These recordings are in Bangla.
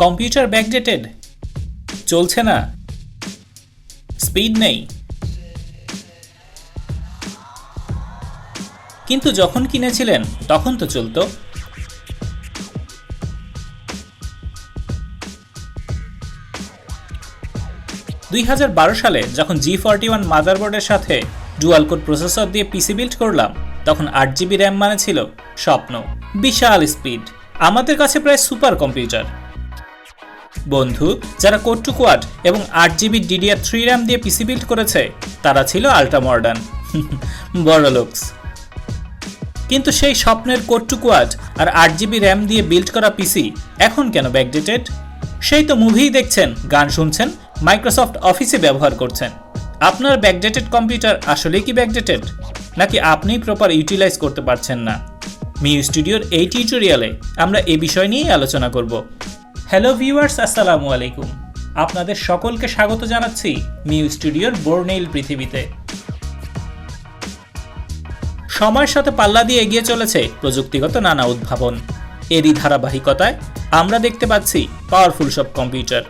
কম্পিউটার ব্যাকডেটেড, চলছে না, স্পিড নেই। কিন্তু যখন কিনেছিলেন তখন তো চলতো। সালে যখন G41 মাদারবোর্ডের সাথে ডুয়াল কোর প্রসেসর দিয়ে পিসি বিল্ড করলাম, তখন 8GB র্যাম মানে ছিল স্বপ্ন। বিশাল স্পিড, আমাদের কাছে প্রায় সুপার কম্পিউটার। বন্ধু যারা কোর টু কোয়াড এবং 8GB DDR3 র্যাম দিয়ে পিসি বিল্ড করেছে, তারা ছিল আল্ট্রা মডার্ন, বড় লোকস। কিন্তু সেই স্বপ্নের কোর টু কোয়াড আর 8GB র্যাম দিয়ে বিল্ড করা পিসি এখন কেন ব্যাকডেটেড? সেই তো মুভি দেখছেন, গান শুনছেন, মাইক্রোসফট অফিসে ব্যবহার করছেন। আপনার ব্যাকডেটেড কম্পিউটার আসলেই কি ব্যাকডেটেড, নাকি আপনি প্রপার ইউটিলাইজ করতে পারছেন না? মিউ স্টুডিওর এই টিউটোরিয়ালে আমরা এই বিষয় নিয়েই আলোচনা করব। হ্যালো ভিউয়ার্স, আসসালামু আলাইকুম। আপনাদের সকলকে স্বাগত জানাচ্ছি মিউ স্টুডিওর বর্ণিল পৃথিবীতে। সময়ের সাথে পাল্লা দিয়ে এগিয়ে চলেছে প্রযুক্তিগত নানা উদ্ভাবন। এরই ধারাবাহিকতায় আমরা দেখতে পাচ্ছি পাওয়ারফুল সব কম্পিউটার।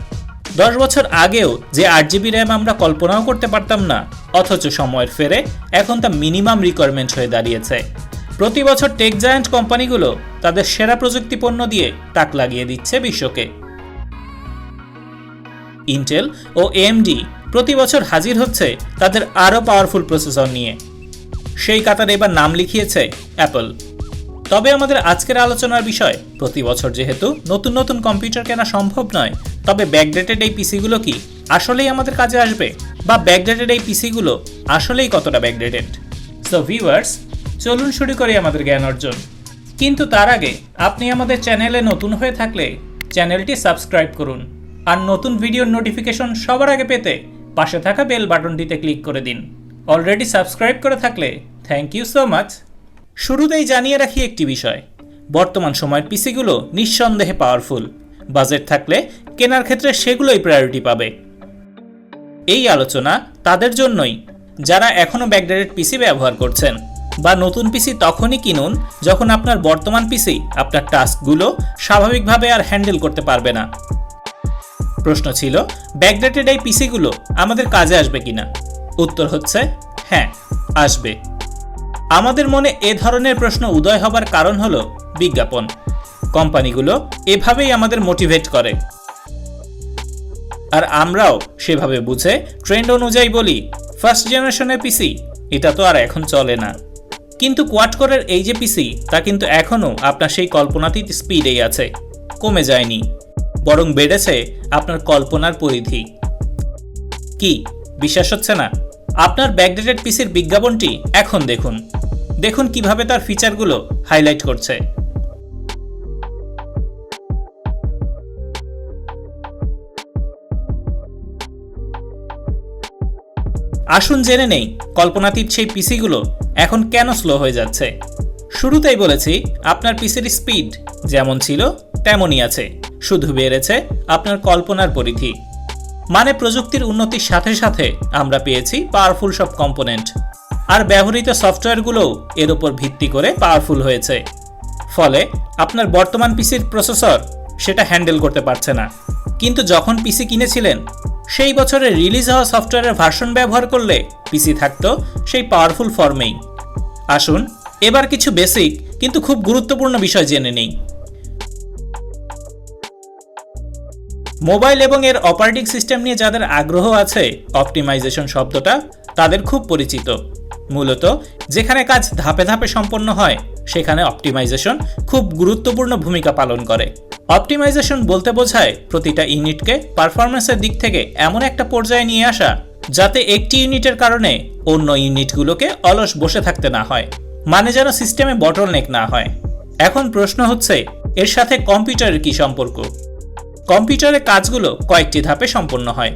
10 বছর আগেও যে 8GB র্যাম আমরা কল্পনাও করতে পারতাম না, অথচ সময়ের ফেরে এখন তা মিনিমাম রিকোয়ারমেন্ট হয়ে দাঁড়িয়েছে। প্রতি বছর টেক জায়ান্ট কোম্পানিগুলো তাদের সেরা প্রযুক্তি পণ্য দিয়ে তাক লাগিয়ে দিচ্ছে বিশ্বকে। ইন্টেল ও এএমডি প্রতি বছর হাজির হচ্ছে তাদের আরও পাওয়ারফুল প্রসেসর নিয়ে। সেই কাতারে এবার নাম লিখিয়েছে অ্যাপল। তবে আমাদের আজকের আলোচনার বিষয়, প্রতি বছর যেহেতু নতুন নতুন কম্পিউটার কেনা সম্ভব নয়, তবে ব্যাকডেটেড এই পিসিগুলো কি আসলেই আমাদের কাজে আসবে, বা ব্যাকডেটেড এই পিসিগুলো আসলেই কতটা ব্যাকডেটেড? সো ভিউয়ার্স, চলুন শুরু করি আমাদের জ্ঞান অর্জন। কিন্তু তার আগে আপনি আমাদের চ্যানেলে নতুন হয়ে থাকলে চ্যানেলটি সাবস্ক্রাইব করুন, আর নতুন ভিডিওর নোটিফিকেশন সবার আগে পেতে পাশে থাকা বেল বাটনটিতে ক্লিক করে দিন। অলরেডি সাবস্ক্রাইব করে থাকলে থ্যাংক ইউ সো মাচ। শুরুতেই জানিয়ে রাখি একটি বিষয়, বর্তমান সময়ের পিসিগুলো নিঃসন্দেহে পাওয়ারফুল। বাজেট থাকলে কেনার ক্ষেত্রে সেগুলোই প্রায়োরিটি পাবে। এই আলোচনা তাদের জন্যই যারা এখনও ব্যাকডেটেড পিসি ব্যবহার করছেন, বা নতুন পিসি তখনই কিনুন যখন আপনার বর্তমান পিসি আপনার টাস্কগুলো স্বাভাবিকভাবে আর হ্যান্ডেল করতে পারবে না। প্রশ্ন ছিল, ব্যাকডেটেড এই পিসিগুলো আমাদের কাজে আসবে কিনা? উত্তর হচ্ছে হ্যাঁ, আসবে। আমাদের মনে এ ধরনের প্রশ্ন উদয় হবার কারণ হলো বিজ্ঞাপন। কোম্পানিগুলো এভাবেই আমাদের মোটিভেট করে, আর আমরাও সেভাবে বুঝে ট্রেন্ড অনুযায়ী বলি, ফার্স্ট জেনারেশনের পিসি এটা তো আর এখন চলে না। কিন্তু কোয়াড কোরের এই যে পিসি, তা কিন্তু এখনও আপনার সেই কল্পনাতীত স্পিডেই আছে, কমে যায়নি, বরং বেড়েছে আপনার কল্পনার পরিধি। কি বিশ্বাস হচ্ছে না? আপনার ব্যাকডেটেড পিসির বিজ্ঞাপনটি এখন দেখুন, দেখুন কিভাবে তার ফিচারগুলো হাইলাইট করছে। আসুন জেনে নেই কল্পনাতীত সেই পিসিগুলো এখন কেন স্লো হয়ে যাচ্ছে। শুরুতেই বলেছি, আপনার পিসির স্পিড যেমন ছিল তেমনই আছে, শুধু বেড়েছে আপনার কল্পনার পরিধি। মানে প্রযুক্তির উন্নতির সাথে সাথে আমরা পেয়েছি পাওয়ারফুল সব কম্পোনেন্ট, আর ব্যবহৃত সফটওয়্যারগুলোও এর উপর ভিত্তি করে পাওয়ারফুল হয়েছে। ফলে আপনার বর্তমান পিসির প্রসেসর সেটা হ্যান্ডেল করতে পারছে না। কিন্তু যখন পিসি কিনেছিলেন, সেই বছরে রিলিজ হওয়া সফটওয়্যারের ভার্সন ব্যবহার করলে পিসি থাকতো সেই পাওয়ারফুল ফর্মেই। আসুন এবার কিছু বেসিক কিন্তু খুব গুরুত্বপূর্ণ বিষয় জেনে নেই। মোবাইল এবং এর অপারেটিং সিস্টেম নিয়ে যাদের আগ্রহ আছে, অপটিমাইজেশন শব্দটা তাদের খুব পরিচিত। মূলত যেখানে কাজ ধাপে ধাপে সম্পন্ন হয়, সেখানে অপটিমাইজেশন খুব গুরুত্বপূর্ণ ভূমিকা পালন করে। অপটিমাইজেশন বলতে বোঝায় প্রতিটা ইউনিটকে পারফরম্যান্সের দিক থেকে এমন একটা পর্যায়ে নিয়ে আসা, যাতে একটি ইউনিটের কারণে অন্য ইউনিটগুলোকে অলস বসে থাকতে না হয়, মানে যেন সিস্টেমে বটলনেক না হয়। এখন প্রশ্ন হচ্ছে, এর সাথে কম্পিউটারের কি সম্পর্ক? কম্পিউটারের কাজগুলো কয়েকটি ধাপে সম্পন্ন হয়।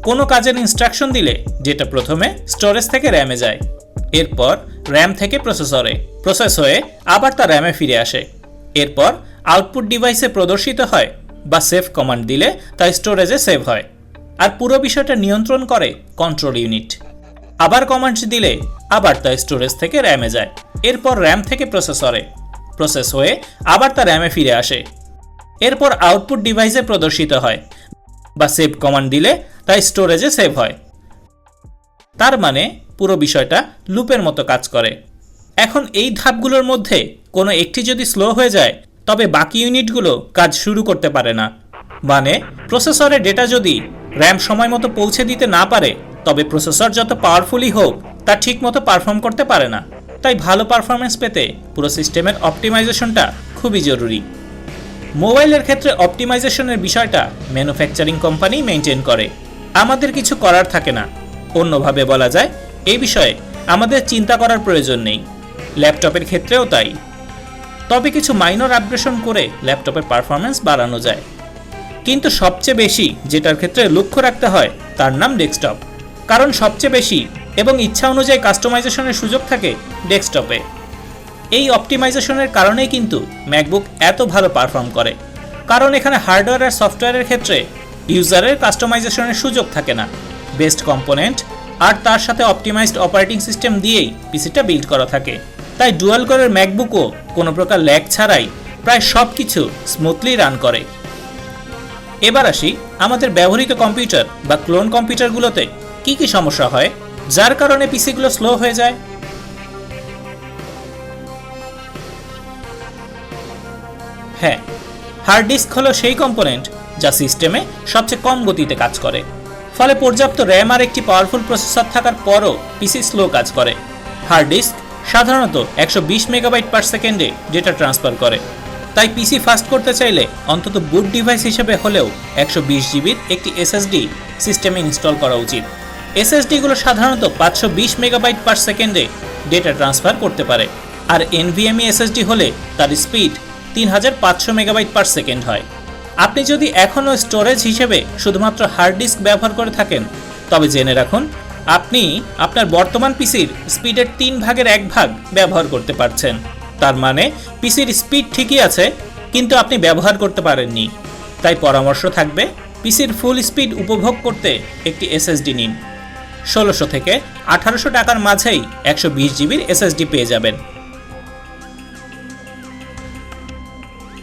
কোনো কাজের ইনস্ট্রাকশন দিলে যেটা প্রথমে স্টোরেজ থেকে র্যামে যায়, এরপর র্যাম থেকে প্রসেসরে প্রসেস হয়ে আবার তা র্যামে ফিরে আসে, এরপর আউটপুট ডিভাইসে প্রদর্শিত হয়, বা সেভ কমান্ড দিলে তা স্টোরেজে সেভ হয়। আর পুরো বিষয়টা নিয়ন্ত্রণ করে কন্ট্রোল ইউনিট। আবার কমান্ড দিলে আবার তা স্টোরেজ থেকে র্যামে যায়, এরপর র্যাম থেকে প্রসেসরে, প্রসেস হয়ে আবার তা র্যামে ফিরে আসে, এরপর আউটপুট ডিভাইসে প্রদর্শিত হয় বা সেভ কমান্ড দিলে তা স্টোরেজে সেভ হয়। তার মানে পুরো বিষয়টা লুপের মতো কাজ করে। এখন এই ধাপগুলোর মধ্যে কোনো একটি যদি স্লো হয়ে যায় তবে বাকি ইউনিটগুলো কাজ শুরু করতে পারে না। মানে প্রসেসরে ডেটা যদি র্যাম সময় মতো পৌঁছে দিতে না পারে তবে প্রসেসর যত পাওয়ারফুলই হোক তা ঠিক মতো পারফর্ম করতে পারে না। তাই ভালো পারফরমেন্স পেতে পুরো সিস্টেমের অপটিমাইজেশনটা খুবই জরুরি। মোবাইলের ক্ষেত্রে অপটিমাইজেশনের বিষয়টা ম্যানুফ্যাকচারিং কোম্পানি মেনটেন করে, আমাদের কিছু করার থাকে না। অন্যভাবে বলা যায় এই বিষয়ে আমাদের চিন্তা করার প্রয়োজন নেই। ল্যাপটপের ক্ষেত্রেও তাই। তবে কিছু মাইনর আপগ্রেশন করে ল্যাপটপের পারফরমেন্স বাড়ানো যায়, কিন্তু সবচেয়ে বেশি যেটার ক্ষেত্রে লক্ষ্য রাখতে হয় তার নাম ডেস্কটপ। কারণ সবচেয়ে বেশি এবং ইচ্ছা অনুযায়ী কাস্টমাইজেশনের সুযোগ থাকে ডেস্কটপে। এই অপটিমাইজেশনের কারণেই কিন্তু ম্যাকবুক এত ভালো পারফর্ম করে, কারণ এখানে হার্ডওয়্যার আর সফটওয়্যারের ক্ষেত্রে ইউজারের কাস্টমাইজেশনের সুযোগ থাকে না। বেস্ট কম্পোনেন্ট আর তার সাথে অপটিমাইজড অপারেটিং সিস্টেম দিয়েই পিসিটা বিল্ড করা থাকে। তাই ডুয়াল কোরের ম্যাকবুকও কোনো প্রকার ল্যাগ ছাড়াই প্রায় সব কিছু স্মুথলি রান করে। এবার আসি আমাদের ব্যবহৃত কম্পিউটার বা ক্লোন কম্পিউটারগুলোতে কি কি সমস্যা হয় যার কারণে পিসিগুলো স্লো হয়ে যায়। হ্যাঁ, হার্ড ডিস্ক হলো সেই কম্পোনেন্ট যা সিস্টেমে সবচেয়ে কম গতিতে কাজ করে। ফলে পর্যাপ্ত র্যাম আর একটি পাওয়ারফুল প্রসেসর থাকার পরও পিসি স্লো কাজ করে। হার্ড ডিস্ক সাধারণত 120 মেগাবাইট পার সেকেন্ডে ডেটা ট্রান্সফার করে। তাই পিসি ফাস্ট করতে চাইলে অন্তত বুট ডিভাইস হিসেবে হলেও 120 জিবির একটি এসএসডি সিস্টেমে ইনস্টল করা উচিত। এসএসডিগুলো সাধারণত 520 মেগাবাইট পার সেকেন্ডে ডেটা ট্রান্সফার করতে পারে, আর এনভিএমই এসএসডি হলে তার স্পিড 3500 মেগাবাইট পার সেকেন্ড হয়। আপনি যদি এখনও স্টোরেজ হিসেবে শুধুমাত্র হার্ড ডিস্ক ব্যবহার করে থাকেন তবে জেনে রাখুন আপনি আপনার বর্তমান পিসির স্পিডের 3 ভাগের 1 ভাগ ব্যবহার করতে পারছেন। তার মানে পিসির স্পিড ঠিকই আছে কিন্তু আপনি ব্যবহার করতে পারেননি। তাই পরামর্শ থাকবে পিসির ফুল স্পিড উপভোগ করতে একটি এসএসডি নিন। 1600 থেকে 1800 টাকার মাঝেই 120 জিবির এসএসডি পেয়ে যাবেন।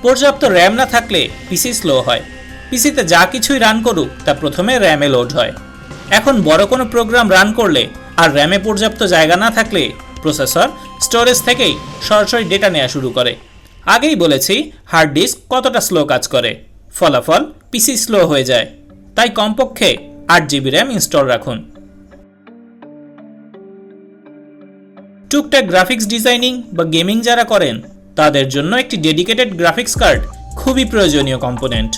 পর্যাপ্ত র্যাম না থাকলে পিসি স্লো হয়। পিসিতে যা কিছুই রান করুক তা প্রথমে র্যামে লোড হয়। এখন বড় কোনো প্রোগ্রাম রান করলে আর র্যামে পর্যাপ্ত জায়গা না থাকলে প্রসেসর স্টোরেজ থেকেই সরাসরি ডেটা নেওয়া শুরু করে। আগেই বলেছি হার্ড ডিস্ক কতটা স্লো কাজ করে, ফলাফল পিসি স্লো হয়ে যায়। তাই কমপক্ষে 8 জিবি র্যাম ইনস্টল রাখুন। টুকটাক গ্রাফিক্স ডিজাইনিং বা গেমিং যারা করেন তাদের জন্য একটি ডেডিকেটেড গ্রাফিক্স কার্ড খুবই প্রয়োজনীয় কম্পোনেন্ট।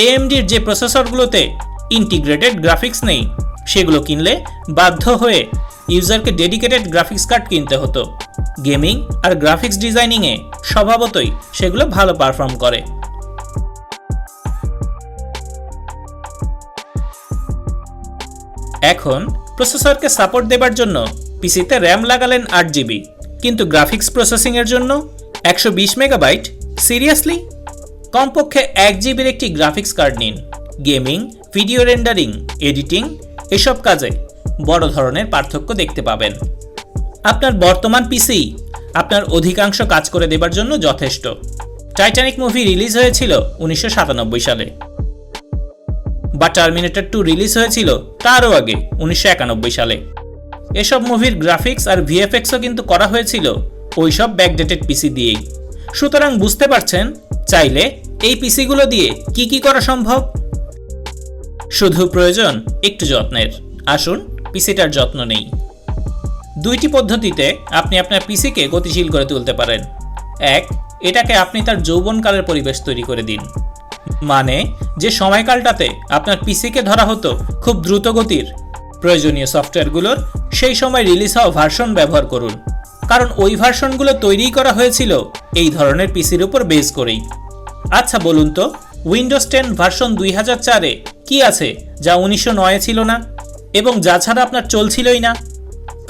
এএমডির যে প্রসেসরগুলোতে ইন্টিগ্রেটেড গ্রাফিক্স নেই সেগুলো কিনলে বাধ্য হয়ে ইউজারকে ডেডিকেটেড গ্রাফিক্স কার্ড কিনতে হতো। গেমিং আর গ্রাফিক্স ডিজাইনিংয়ে স্বভাবতই সেগুলো ভালো পারফর্ম করে। এখন প্রসেসরকে সাপোর্ট দেবার জন্য পিসিতে র্যাম লাগালেন 8 জিবি, কিন্তু গ্রাফিক্স প্রসেসিংয়ের জন্য 120 মেগাবাইট? সিরিয়াসলি? কমপক্ষে 1 জিবির একটি গ্রাফিক্স কার্ড নিন। গেমিং, ভিডিও রেন্ডারিং, এডিটিং এসব কাজে বড় ধরনের পার্থক্য দেখতে পাবেন। আপনার বর্তমান পিসি আপনার অধিকাংশ কাজ করে দেবার জন্য যথেষ্ট। টাইটানিক মুভি রিলিজ হয়েছিল 1997 সালে, বা টার্মিনেটর 2 রিলিজ হয়েছিল তারও আগে 1991 সালে। এসব মুভির গ্রাফিক্স আর ভিএফএক্সও কিন্তু করা হয়েছিল ওইসব ব্যাকডেটেড পিসি দিয়েই। সুতরাং বুঝতে পারছেন চাইলে এই পিসিগুলো দিয়ে কি কি করা সম্ভব। শুধু প্রয়োজন একটু যত্নের। আসুন পিসিটার যত্ন নেই। দুইটি পদ্ধতিতে আপনি আপনার পিসিকে গতিশীল করে তুলতে পারেন। এক, এটাকে আপনি তার যৌবনকালের পরিবেশ তৈরি করে দিন। মানে যে সময়কালটাতে আপনার পিসিকে ধরা হতো খুব দ্রুত গতির প্রয়োজনীয় সফটওয়্যারগুলোর সেই সময় রিলিজ হওয়া ভার্সন ব্যবহার করুন, কারণ ওই ভার্সনগুলো তৈরি করা হয়েছিল এই ধরনের পিসির উপর বেস করেই। আচ্ছা বলুন তো, উইন্ডোজ 10 ভার্সন 2004-এ কি আছে যা 1909-এ ছিল না এবং যা ছাড়া আপনার চলছিলই না?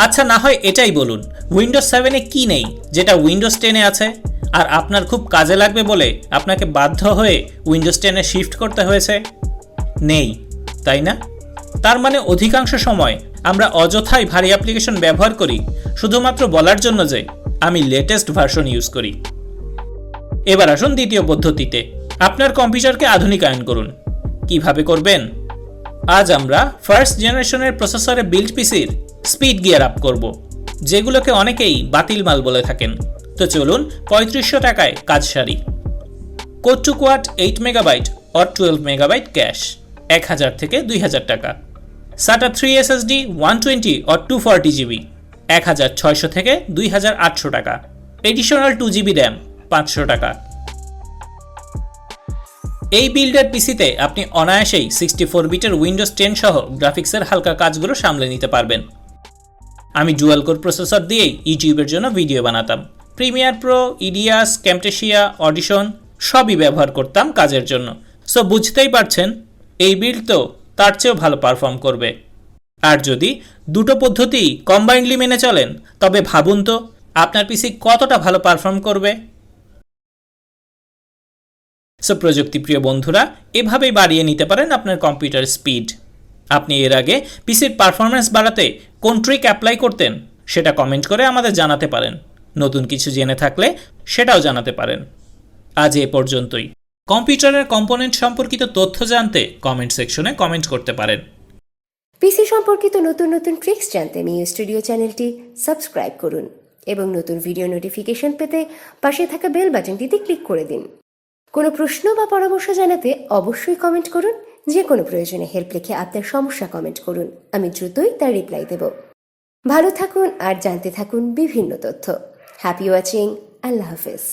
আচ্ছা না হয় এটাই বলুন, উইন্ডোজ 7-এ কি নেই যেটা উইন্ডোজ 10-এ আছে আর আপনার খুব কাজে লাগবে বলে আপনাকে বাধ্য হয়ে উইন্ডোজ 10-এ শিফট করতে হয়েছে? নেই, তাই না? তার মানে অধিকাংশ সময় আমরা অযথাই ভারী অ্যাপ্লিকেশন ব্যবহার করি শুধুমাত্র বলার জন্য যে আমি লেটেস্ট ভার্সন ইউজ করি। এবার আসুন দ্বিতীয় পদ্ধতিতে, আপনার কম্পিউটারকে আধুনিকায়ন করুন। কিভাবে করবেন? আজ আমরা ফার্স্ট জেনারেশনের প্রসেসরে বিল্ড পিসির স্পিড গিয়ার আপ করব, যেগুলোকে অনেকেই বাতিল মাল বলে থাকেন। তো চলুন ৩৫০০ টাকায় কাজ সারি। Core two quad 8 megabyte or 12 megabyte cache ১০০০ থেকে ২০০০ টাকা। SATA 3 SSD 120 অর 240 জিবি ১৬০০ থেকে ২৮০০ টাকা। এডিশনাল 2 জিবি র্যাম ৫০০ টাকা। এই বিল্ডের পিসিতে আপনি অনায়াসেই 64 বিটের উইন্ডোজ 10 সহ গ্রাফিক্সের হালকা কাজগুলো সামলে নিতে পারবেন। আমি ডুয়াল কোর প্রসেসর দিয়েই ইউটিউবের জন্য ভিডিও বানাতাম। প্রিমিয়ার প্রো, ইডিয়াস, ক্যামটেশিয়া, অডিশন সবই ব্যবহার করতাম কাজের জন্য। সো বুঝতেই পারছেন এই বিল্ড তো তার চেয়েও ভালো পারফর্ম করবে। আর যদি দুটো পদ্ধতি কম্বাইন্ডলি মেনে চলেন তবে ভাবুন তো আপনার পিসি কতটা ভালো পারফর্ম করবে। সো প্রযুক্তিপ্রিয় বন্ধুরা, এভাবেই বাড়িয়ে নিতে পারেন আপনার কম্পিউটার স্পিড। আপনি এর আগে পিসির পারফরম্যান্স বাড়াতে কোন ট্রিক অ্যাপ্লাই করতেন সেটা কমেন্ট করে আমাদের জানাতে পারেন। নতুন কিছু জেনে থাকলে সেটাও জানাতে পারেন। আজ এ পর্যন্তই। কম্পিউটারের কম্পোনেন্ট সম্পর্কিত তথ্য জানতে কমেন্ট সেকশনে কমেন্ট করতে পারেন। পিসি সম্পর্কিত নতুন নতুন ট্রিক্স জানতে মিও স্টুডিও চ্যানেলটি সাবস্ক্রাইব করুন এবং নতুন ভিডিও নোটিফিকেশন পেতে পাশে থাকা বেল বাটনটিতে ক্লিক করে দিন। কোনো প্রশ্ন বা পরামর্শ জানাতে অবশ্যই কমেন্ট করুন। যে কোনো প্রয়োজনে হেল্প লিখে আপনার সমস্যা কমেন্ট করুন, আমি দ্রুতই তার রিপ্লাই দেব। ভালো থাকুন আর জানতে থাকুন বিভিন্ন তথ্য। Happy watching. আল্লাহ হাফেজ।